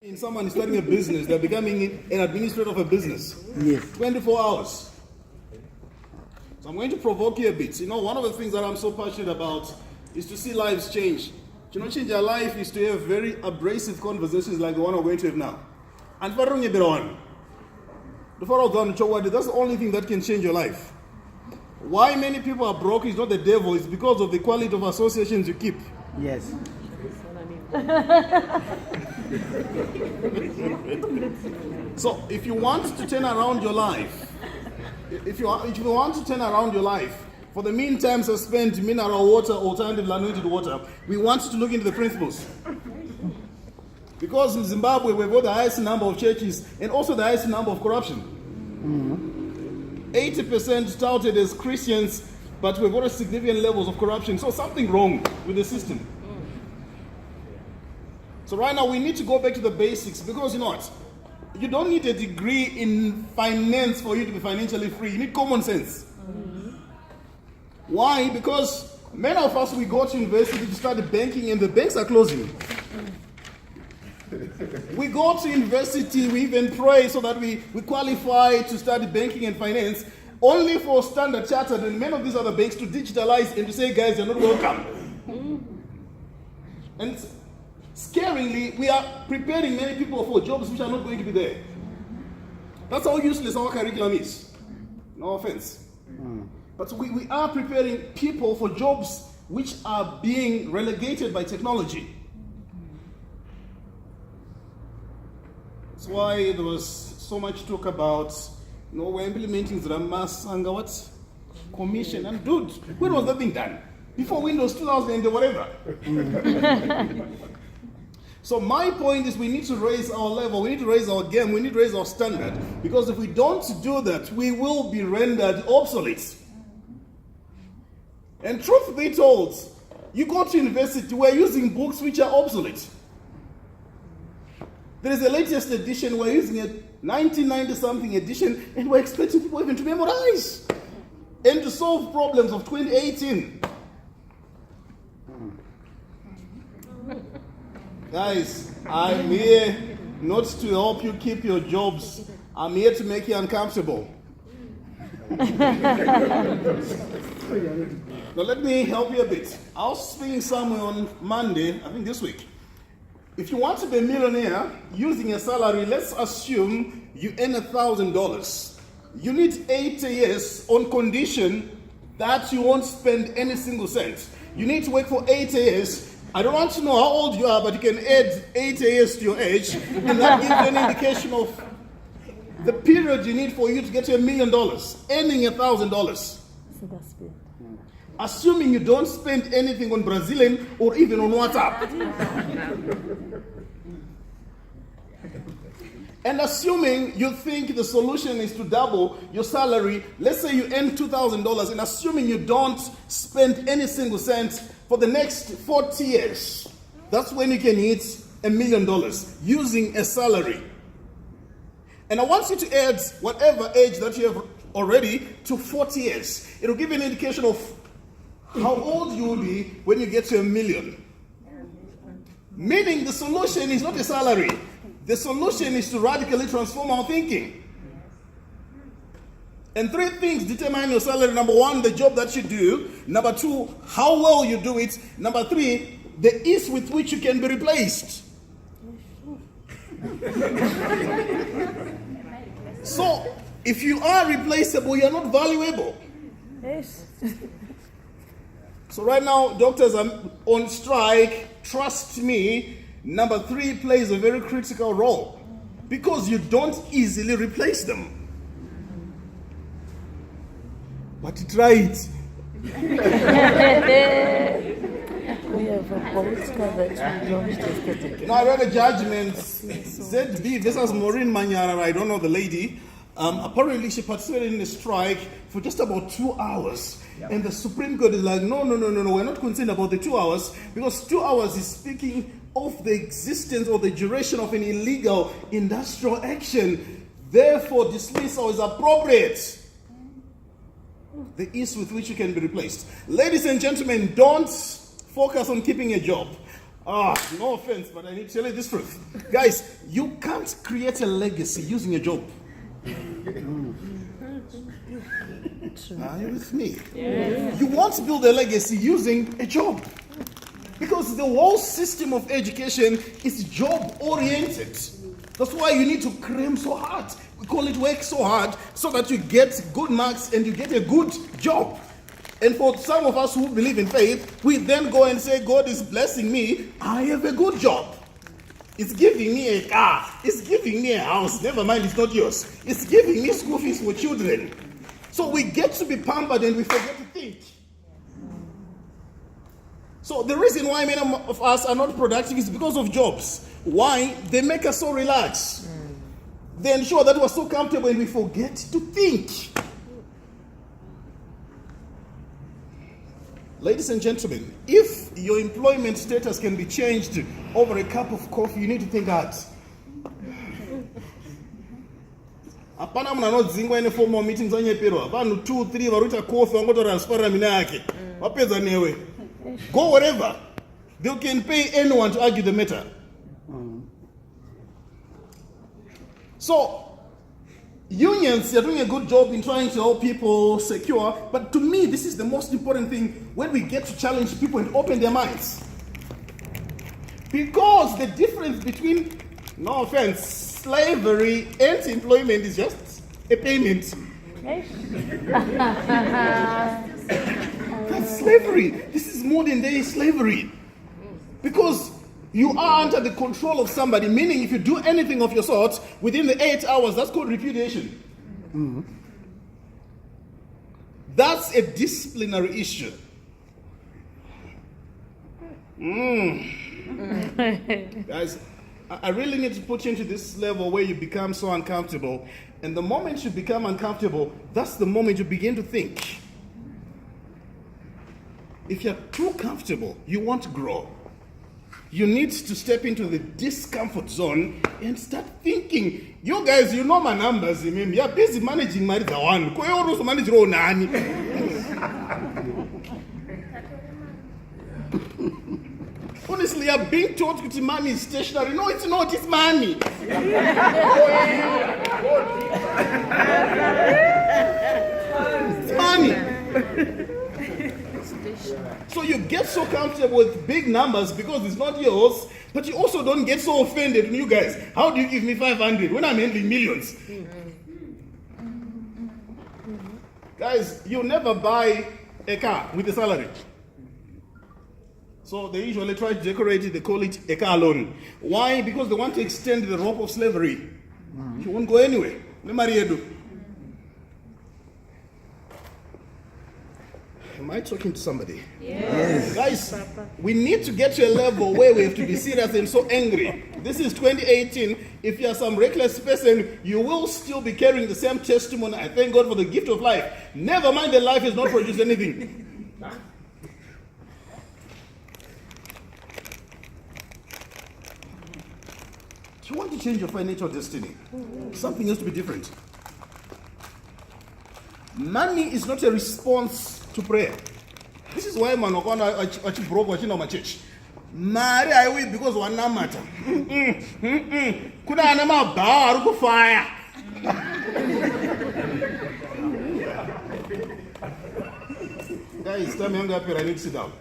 In someone is starting a business, they're becoming an administrator of a business. Yes. 24 hours. So I'm going to provoke you a bit. You know, one of the things that I'm so passionate about is to see lives change. You know, change your life is to have very abrasive conversations like the one we're going to have now. And that's the only thing that can change your life. Why many people are broke is not the devil, it's because of the quality of associations you keep. Yes. So if you want to turn around your life, if you want to turn around your life, for the meantime suspend mineral water, alternative anointed water, we want to look into the principles. Because in Zimbabwe we've got the highest number of churches and also the highest number of corruption. 80% touted as Christians, but we've got significant levels of corruption. So something wrong with the system. So right now we need to go back to the basics, because you know what? You don't need a degree in finance for you to be financially free. You need common sense. Why? Because many of us, we go to university to study banking and the banks are closing. We go to university, we even pray so that we qualify to study banking and finance, only for Standard Chartered and many of these other banks to digitalize and to say, guys, you're not welcome. And scarily, we are preparing many people for jobs which are not going to be there. That's how useless our curriculum is. No offense. But we are preparing people for jobs which are being relegated by technology. That's why there was so much talk about, you know, we're implementing Zramas and what? Commission. And dude, when was that thing done? Before Windows 2000 and whatever. So my point is we need to raise our level, we need to raise our game, we need to raise our standard. Because if we don't do that, we will be rendered obsolete. And truth be told, you go to university, we're using books which are obsolete. There is a latest edition, we're using a 1990-something edition, and we're expecting people even to memorize and to solve problems of 2018. Guys, I'm here not to help you keep your jobs. I'm here to make you uncomfortable. Now let me help you a bit. I was speaking somewhere on Monday, I think this week. If you want to be a millionaire using a salary, let's assume you earn $1,000. You need 80 years on condition that you won't spend any single cent. You need to work for 80 years. I don't want to know how old you are, but you can add 80 years to your age, and that gives you an indication of the period you need for you to get to $1 million, earning $1,000. Assuming you don't spend anything on Brazilian or even on WhatsApp. And assuming you think the solution is to double your salary, let's say you earn $2,000, and assuming you don't spend any single cent for the next 40 years, that's when you can hit $1 million using a salary. And I want you to add whatever age that you have already to 40 years. It'll give you an indication of how old you will be when you get to $1 million. Meaning the solution is not a salary. The solution is to radically transform our thinking. And 3 things determine your salary. Number 1, the job that you do. Number 2, how well you do it. Number 3, the ease with which you can be replaced. So, if you are replaceable, you are not valuable. Yes. So right now, doctors are on strike. Trust me, number 3 plays a very critical role because you don't easily replace them. But try it. We have a political that we don't just get it. Now I read a judgment, ZB versus Maureen Manyara, I don't know the lady. Apparently she participated in a strike for just about 2 hours. And the Supreme Court is like, no, we're not concerned about the 2 hours, because 2 hours is speaking of the existence or the duration of an illegal industrial action. Therefore, dismissal is appropriate. The ease with which you can be replaced. Ladies and gentlemen, don't focus on keeping a job. No offense, but I need to tell you this truth. Guys, you can't create a legacy using a job. Are you with me? Yes. You won't build a legacy using a job. Because the whole system of education is job oriented. That's why you need to cram so hard. We call it work so hard so that you get good marks and you get a good job. And for some of us who believe in faith, we then go and say, God is blessing me. I have a good job. It's giving me a car. It's giving me a house. Never mind, it's not yours. It's giving me school fees for children. So we get to be pampered and we forget to think. So the reason why many of us are not productive is because of jobs. Why? They make us so relaxed. They ensure that we're so comfortable and we forget to think. Ladies and gentlemen, if your employment status can be changed over a cup of coffee, you need to think hard. Apana muna nodzingwa ine formal meetings anyepirwa. Vanhu 2, 3 varuta coffee vangotoransfara mina yake. Wapedza newe. Go wherever. They can pay anyone to argue the matter. So, unions are doing a good job in trying to help people secure, but to me, this is the most important thing when we get to challenge people and open their minds. Because the difference between, no offense, slavery and employment is just a payment. That's slavery. This is modern day slavery. Because you are under the control of somebody, meaning if you do anything of your sort within the 8 hours, that's called repudiation. That's a disciplinary issue. Guys, I really need to put you into this level where you become so uncomfortable. And the moment you become uncomfortable, that's the moment you begin to think. If you're too comfortable, you won't grow. You need to step into the discomfort zone and start thinking. You guys, you know my numbers. You're busy managing my one. You're also managing your nani. Honestly, you're being taught that money is stationary. No, it's not. It's money. It's money. So you get so comfortable with big numbers because it's not yours, but you also don't get so offended when you guys, how do you give me 500 when I'm handling millions? Guys, you never buy a car with a salary. So they usually try to decorate it, they call it a car loan. Why? Because they want to extend the rope of slavery. You won't go anywhere. Am I talking to somebody? Yes. Guys, we need to get to a level where we have to be serious and so angry. This is 2018. If you are some reckless person, you will still be carrying the same testimony. I thank God for the gift of life. Never mind that life has not produced anything. Do you want to change your financial destiny? Something has to be different. Money is not a response to prayer. This is why man broke watching on my church. Mary, I will because one matter. Could I nama bar go fire? Guys, tell me I'm going to sit down.